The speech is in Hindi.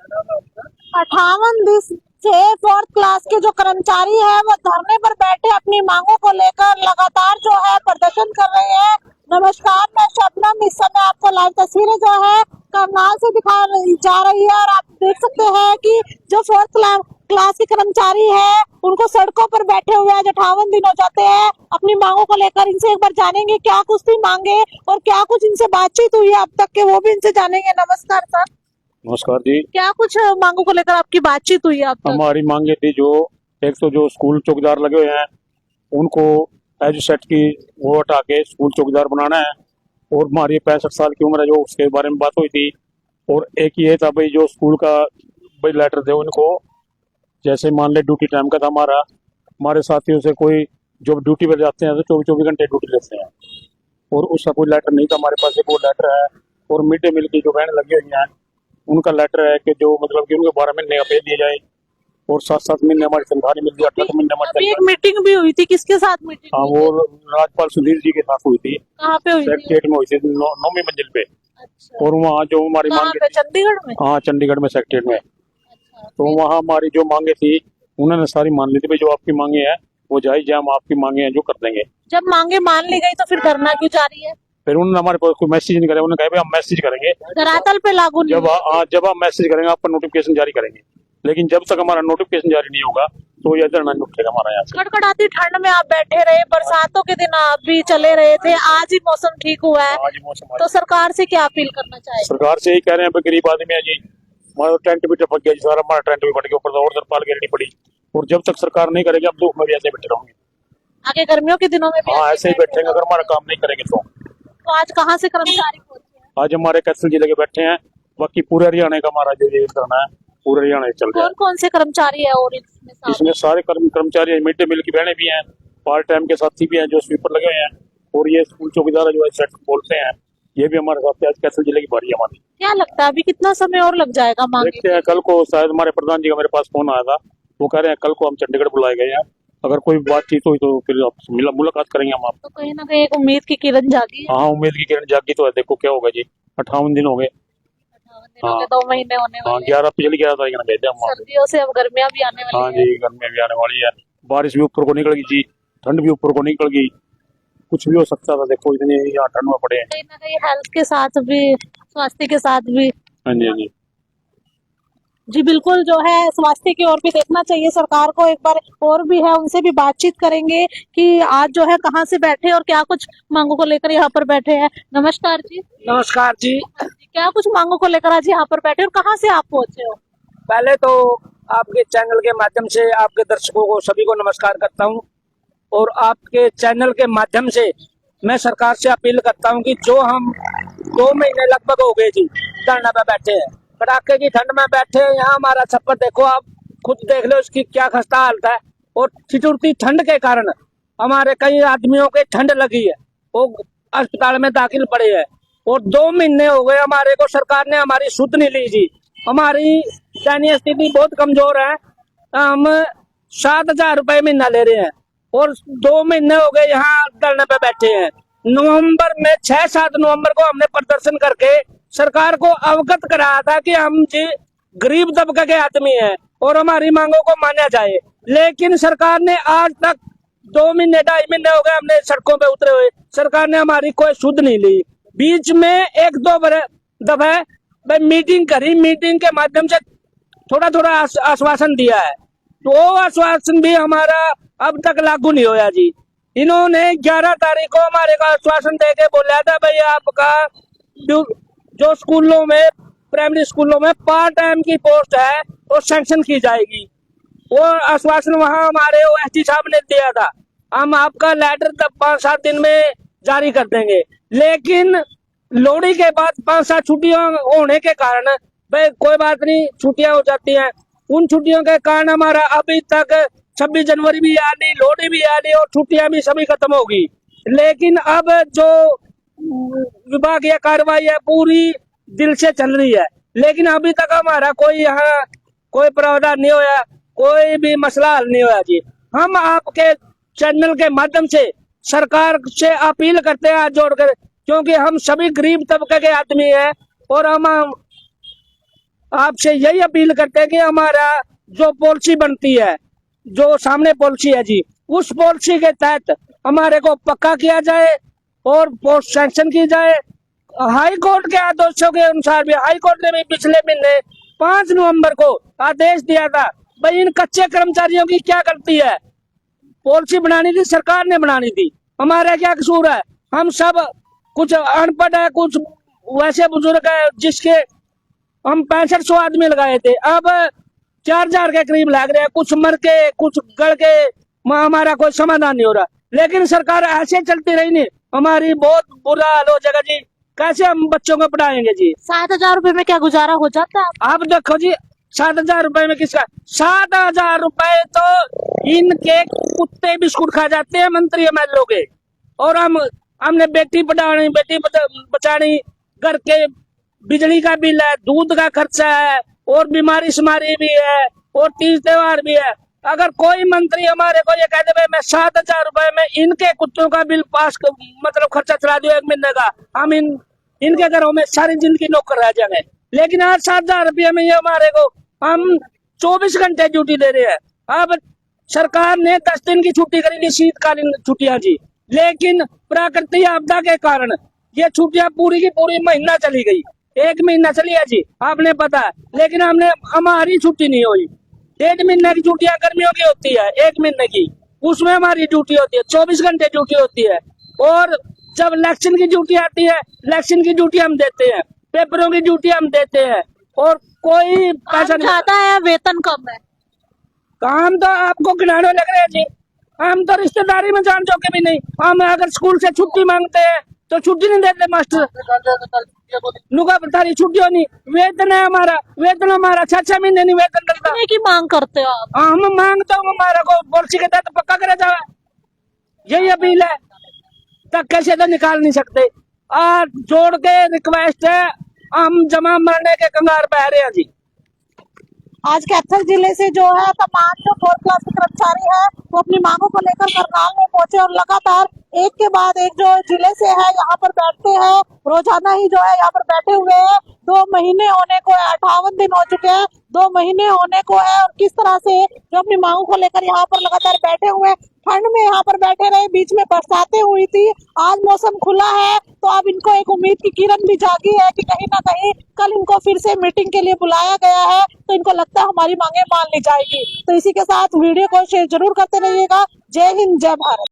58 दिन से फोर्थ क्लास के जो कर्मचारी है वो धरने पर बैठे अपनी मांगों को लेकर लगातार जो है प्रदर्शन कर रहे हैं। नमस्कार, मैं शबनम। इस समय आपको लाइव तस्वीरें जो है करनाल से दिखा जा रही है और आप देख सकते हैं कि जो फोर्थ क्लास के कर्मचारी है उनको सड़कों पर बैठे हुए आज 58 दिन हो जाते हैं अपनी मांगों को लेकर। इनसे एक बार जानेंगे क्या कुछ थी मांगे और क्या कुछ इनसे बातचीत हुई है अब तक के, वो भी इनसे जानेंगे। नमस्कार सर। नमस्कार जी। क्या कुछ मांगों को लेकर आपकी बातचीत हुई है अब तक? हमारी मांगे थी जो एक तो जो स्कूल चौकीदार लगे हुए हैं उनको एज सेट की वो हटा के स्कूल चौकीदार बनाना है, और हमारी 65 साल की उम्र है जो उसके बारे में बात हुई थी। और एक ये था भाई जो स्कूल का भाई लेटर दे उनको, जैसे मान ले ड्यूटी टाइम का था हमारे साथियों से कोई जो ड्यूटी पर जाते हैं तो 24 24 घंटे ड्यूटी लेते हैं और उसका कोई लेटर नहीं था हमारे पास। एक वो लेटर है और मिड डे मील की जो वैन लगी हुई है उनका लेटर है कि जो मतलब कि उनको 12 महीने का पे दिया जाए और 7-7 महीने हमारी तनख्वाह नहीं मिलती, 18 महीने हमारी एक मीटिंग भी हुई थी, किसके साथ मीटिंग? हाँ, वो राज्यपाल सुधीर जी के साथ हुई थी। कहाँ पे हुई थी? सेक्रेटरीट में हुई थी 9वीं मंजिल पे। अच्छा। और वहाँ जो हमारी कहाँ मांगे पे? चंडीगढ़ में? हाँ, चंडीगढ़ में सेक्रेटरीट में। अच्छा। तो वहाँ हमारी जो मांगे थी उन्होंने सारी मान ली थी, भाई जो आपकी मांगे हैं वो जायज है, हम आपकी मांगे हैं जो कर देंगे। जब मांगे मान ली गई तो फिर धरना क्यों जारी है? फिर उन्होंने हमारे पास कोई मैसेज नहीं करे, उन्होंने कहा भाई हम मैसेज करेंगे धरातल पे लागू नहीं हुआ। जब आप मैसेज करेंगे आपका नोटिफिकेशन जारी करेंगे, लेकिन जब तक हमारा नोटिफिकेशन जारी नहीं होगा तो यह धरना नहीं उठेगा हमारा यहाँ से। कड़कड़ाती ठंड में आप बैठे रहे, बरसातों के दिन आप भी चले रहे थे, आज ही मौसम ठीक हुआ है आज मौसम तो सरकार से क्या अपील करना चाहिए? सरकार से यही कह रहे हैं, गरीब आदमी है जी, हमारा टेंट भी टपक गया जी, सारा हमारा टेंट भी फट गया, ऊपर और तरपाल गिरनी पड़ी। और जब तक सरकार नहीं करेगी अब दुख में भी ऐसे बैठे रहेंगे। आगे गर्मियों के दिनों में भी हाँ, ऐसे ही बैठेंगे अगर हमारा काम नहीं करेंगे तो। आज कहाँ से कर्मचारी पहुंचे हैं? आज हमारे कैसल जिले के बैठे हैं, बाकी पूरे हरियाणा का हमारा जो ये करना है पूरे हरियाणा में चल रहा है। कौन कौन से कर्मचारी है और इसमें सारे कर्मचारी, मिड डे मील की बहनें भी हैं, पार्ट टाइम के साथी भी हैं जो स्वीपर लगे हुए हैं, और ये स्कूल चौकीदार जो है सेट बोलते हैं, ये भी हमारे साथ आज कैसल जिले की बारी है हमारी। क्या लगता है अभी कितना समय और लग जाएगा मांगे? देखते हैं, कल को शायद हमारे प्रधान जी का मेरे पास फोन आया था, वो कह रहे हैं कल को हम चंडीगढ़ बुलाए गए हैं, अगर कोई बातचीत हुई तो फिर मुलाकात करेंगे हम आप। तो कहीं ना कहीं एक उम्मीद की किरण जागी है। हाँ, उम्मीद की किरण जागी तो है। देखो क्या होगा जी, 58 दिन हो गए। 2 महीने होने हाँ, वाले 11 तारीख ना भेजे हम। सर्दियों से अब गर्मियां भी आने वाली हाँ जी, गर्मियाँ भी आने वाली है, बारिश भी ऊपर को निकल गई जी, ठंड भी ऊपर को निकल गई, कुछ भी हो सकता था। देखो इतनी यहाँ ठंड में पड़े हैं। कहीं ना कहीं हेल्थ के साथ भी, स्वास्थ्य के साथ भी। हाँ जी, हाँ जी जी बिल्कुल, जो है स्वास्थ्य की ओर भी देखना चाहिए सरकार को। एक बार और भी है, उनसे भी बातचीत करेंगे कि आज जो है कहाँ से बैठे और क्या कुछ मांगों को लेकर यहाँ पर बैठे हैं। नमस्कार जी। नमस्कार जी। क्या कुछ मांगों को लेकर आज यहाँ पर बैठे और कहाँ से आप पहुंचे हो? पहले तो आपके चैनल के माध्यम से आपके दर्शकों को सभी को नमस्कार करता हूँ, और आपके चैनल के माध्यम से मैं सरकार से अपील करता हूँ कि जो हम 2 महीने लगभग हो गए जी धरना पे बैठे हैं, कड़ाके की ठंड में बैठे हैं, यहाँ हमारा छप्पर देखो, आप खुद देख लो इसकी क्या खस्ता हालत है। और ठिठुरती ठंड के कारण हमारे कई आदमियों के ठंड लगी है, वो अस्पताल में दाखिल पड़े हैं, और 2 महीने हो गए हमारे को सरकार ने हमारी सुध नहीं ली जी। हमारी दयनीय स्थिति बहुत कमजोर है, हम 7,000 रुपए महीना ले रहे हैं और 2 महीने हो गए यहाँ धरने पे बैठे हैं। नवंबर में 6-7 नवंबर को हमने प्रदर्शन करके सरकार को अवगत कराया था कि हम जी गरीब तबके के आदमी हैं और हमारी मांगों को माना जाए, लेकिन सरकार ने आज तक 2 महीने 2.5 महीने हो गए हमने सड़कों पे उतरे हुए, सरकार ने हमारी कोई सुध नहीं ली। बीच में 1-2 दफे मीटिंग करी, मीटिंग के माध्यम से थोड़ा थोड़ा आश्वासन दिया है, तो वो आश्वासन भी हमारा अब तक लागू नहीं होया जी। इन्होंने 11 तारीख को हमारे को आश्वासन देके बोला था भाई आपका जो स्कूलों में, प्राइमरी स्कूलों में पार्ट टाइम की पोस्ट है वो सैंक्शन की जाएगी। वो आश्वासन वहाँ हमारे ओएसडी साहब ने दिया था, हम आपका लेटर तब 5-7 दिन में जारी कर देंगे, लेकिन लोहड़ी के बाद 5-7 छुट्टियां होने के कारण भाई कोई बात नहीं, छुट्टियां हो जाती हैं, उन छुट्टियों के कारण हमारा अभी तक 26 जनवरी भी आ नहीं, लोहड़ी भी आ नहीं और छुट्टियां भी सभी खत्म होगी। लेकिन अब जो विभागीय कार्रवाई है पूरी दिल से चल रही है, लेकिन अभी तक हमारा कोई यहाँ कोई प्रावधान नहीं होया, कोई भी मसला हल नहीं होया जी। हम आपके चैनल के माध्यम से सरकार से अपील करते हैं हाथ जोड़कर, क्योंकि हम सभी गरीब तबके के आदमी हैं और हम आपसे यही अपील करते हैं कि हमारा जो पॉलिसी बनती है, जो सामने पॉलिसी है जी, उस पॉलिसी के तहत हमारे को पक्का किया जाए और पोस्ट सैंक्शन की जाए। हाई कोर्ट के आदेशों के अनुसार भी हाई कोर्ट ने भी पिछले महीने 5 नवंबर को आदेश दिया था, भाई इन कच्चे कर्मचारियों की क्या गलती है, पॉलिसी बनानी थी सरकार ने बनानी थी, हमारा क्या कसूर है। हम सब कुछ अनपढ़ है, कुछ वैसे बुजुर्ग है जिसके हम 6500 आदमी लगाए थे, अब 4000 के करीब लग रहे हैं, कुछ मर के कुछ गड़ के, हमारा कोई समाधान नहीं हो रहा। लेकिन सरकार ऐसे चलती रही नहीं, हमारी बहुत बुरा हाल हो जाएगा जी, कैसे हम बच्चों को पढ़ाएंगे जी। 7,000 रुपए में क्या गुजारा हो जाता है? आप देखो जी 7,000 रुपए में किसका, 7,000 रुपए तो इनके कुत्ते बिस्कुट खा जाते हैं मंत्री एमएलए के। और हमने बेटी पढ़ानी, बेटी बचानी, घर के बिजली का बिल है, दूध का खर्चा है, और बीमारी शुमारी भी है, और तीज त्योहार भी है। अगर कोई मंत्री हमारे को ये कह दे मैं 7,000 रुपए में इनके कुत्तों का बिल पास मतलब खर्चा चला दो 1 महीने का, हम इनके घरों में सारी जिंदगी नौकर रह जाएंगे। लेकिन आज 7,000 रुपये में ये हमारे को हम 24 घंटे ड्यूटी दे रहे हैं। अब सरकार ने 10 दिन की छुट्टी करी थी, शीतकालीन छुट्टियां जी, लेकिन प्राकृतिक आपदा के कारण ये छुट्टियां पूरी की पूरी महीना चली गई, 1 महीना चली है जी, आपने पता है। लेकिन हमारी छुट्टी नहीं हुई। 1.5 महीने की छुट्टियां गर्मियों की होती है, 1 महीने की, उसमें हमारी ड्यूटी होती है, 24 घंटे ड्यूटी होती है। और जब इलेक्शन की ड्यूटी आती है, इलेक्शन की ड्यूटी हम देते हैं, पेपरों की ड्यूटी हम देते हैं, और कोई पैसा नहीं ज्यादा है, वेतन कम है। काम तो आपको गिनाने लग रहे हैं जी, हम तो रिश्तेदारी में जान चुके भी नहीं। हम अगर स्कूल से छुट्टी मांगते हैं तो छुट्टी नहीं देते मास्टर, नुका तारी छुट्टी नहीं, वेतन है हमारा, वेतन हमारा 6 महीने नहीं वेतन डलता। कितने की मांग करते हो आप? हम मांगते हो हमारा को पॉलिसी के तहत पक्का करे जाए, यही अपील है, तक कैसे तो निकाल नहीं सकते। और जोड़ के रिक्वेस्ट है, हम जमा मरने के कंगार बह रहे हैं जी। आज कैथल जिले से जो है तमाम जो 4th क्लास के कर्मचारी है वो अपनी मांगों को लेकर करनाल में पहुंचे और लगातार एक के बाद एक जो जिले से है यहाँ पर बैठते हैं, रोजाना ही जो है यहाँ पर बैठे हुए हैं। 2 महीने होने को है, 58 दिन हो चुके हैं, 2 महीने होने को है, और किस तरह से जो अपनी मांगों को लेकर यहाँ पर लगातार बैठे हुए हैं। ठंड में यहाँ पर बैठे रहे, बीच में बरसातें हुई थी, आज मौसम खुला है तो अब इनको एक उम्मीद की किरण भी जागी है कि कहीं ना कहीं कल इनको फिर से मीटिंग के लिए बुलाया गया है, तो इनको लगता है हमारी मांगे मान ली जाएगी। तो इसी के साथ वीडियो को शेयर जरूर करते रहिएगा। जय हिंद, जय भारत।